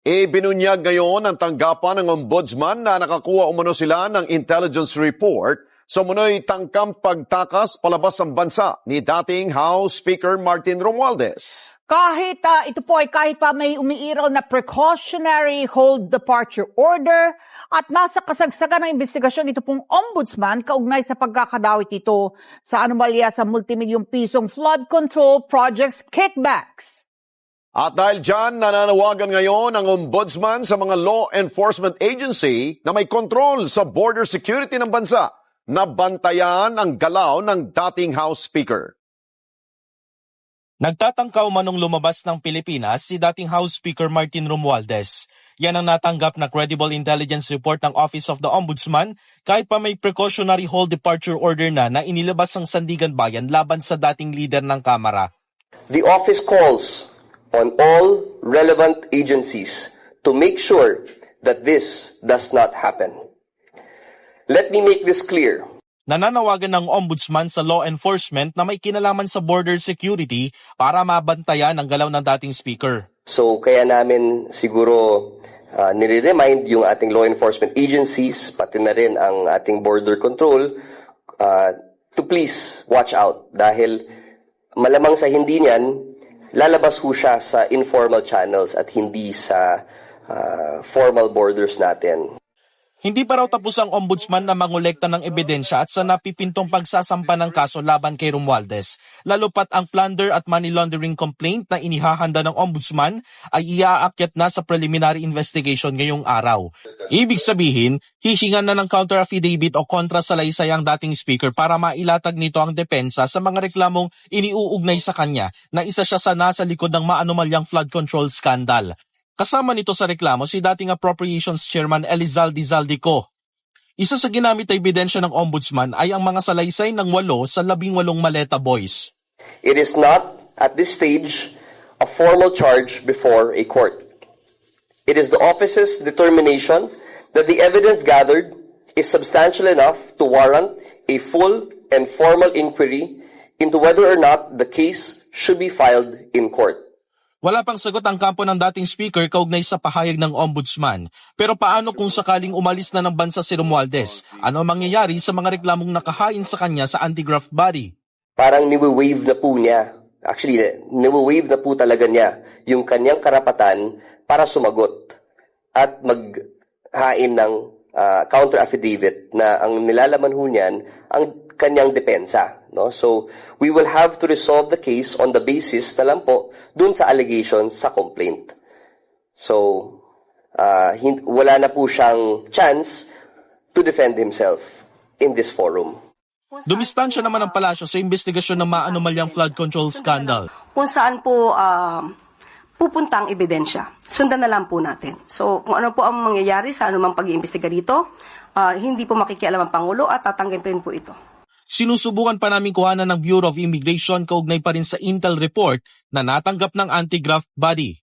Ibinunyag ngayon ang tanggapan ng ombudsman na nakakuha umano sila ng intelligence report sa umunoy tangkang pagtakas palabas ng bansa ni dating House Speaker Martin Romualdez. Kahit pa may umiiral na precautionary hold departure order at nasa kasagsagan ng investigasyon ito pong ombudsman kaugnay sa pagkakadawit ito sa anomalya sa multimilyong pisong flood control projects kickbacks. At dahil dyan, nananawagan ngayon ang ombudsman sa mga law enforcement agency na may kontrol sa border security ng bansa na bantayan ang galaw ng dating House Speaker. Nagtatangka umanong lumabas ng Pilipinas si dating House Speaker Martin Romualdez. Yan ang natanggap na credible intelligence report ng Office of the Ombudsman kahit pa may precautionary hold departure order na inilabas ng Sandigan Bayan laban sa dating leader ng Kamara. The office calls on all relevant agencies to make sure that this does not happen. Let me make this clear. Nananawagan ng ombudsman sa law enforcement na may kinalaman sa border security para mabantayan ang galaw ng dating speaker. So kaya namin siguro nire-remind yung ating law enforcement agencies, pati na rin ang ating border control, to please watch out. Dahil malamang sa hindi niyan, lalabas ho siya sa informal channels at hindi sa formal borders natin. Hindi pa raw tapos ang ombudsman na mangolekta ng ebidensya at sa napipintong pagsasampa ng kaso laban kay Romualdez. Lalo pat ang plunder at money laundering complaint na inihahanda ng ombudsman ay iaakyat na sa preliminary investigation ngayong araw. Ibig sabihin, hihingan na ng counter affidavit o kontra salaysay ang dating speaker para mailatag nito ang depensa sa mga reklamong iniuugnay sa kanya na isa siya sa nasa likod ng maanomalyang flood control scandal. Kasama nito sa reklamo si dating Appropriations Chairman Elizalde Zaldico. Isa sa ginamit na ebidensya ng ombudsman ay ang mga salaysay ng 8 sa 18 maleta boys. It is not, at this stage, a formal charge before a court. It is the office's determination that the evidence gathered is substantial enough to warrant a full and formal inquiry into whether or not the case should be filed in court. Wala pang sagot ang kampo ng dating speaker kaugnay sa pahayag ng ombudsman. Pero paano kung sakaling umalis na ng bansa si Romualdez? Ano ang mangyayari sa mga reklamong nakahain sa kanya sa anti-graft body? Parang niwe-waive na po niya. Actually, niwe-waive na po talaga niya yung kanyang karapatan para sumagot at maghain ng counter affidavit na ang nilalaman ho niyan ang kanyang depensa. No? So, we will have to resolve the case on the basis na lang po dun sa allegations sa complaint. So, wala na po siyang chance to defend himself in this forum. Dumistansya naman ang palasyo sa investigasyon ng maanomalyang flood control scandal. Kung saan po pupunta ang ebidensya. Sundan na lang po natin. So, kung ano po ang mangyayari sa anumang pag-iimbestiga dito, hindi po makikialam ang Pangulo at tatanggapin po ito. Sinusubukan pa namin kuhanan ng Bureau of Immigration kaugnay pa rin sa Intel report na natanggap ng anti-graft body.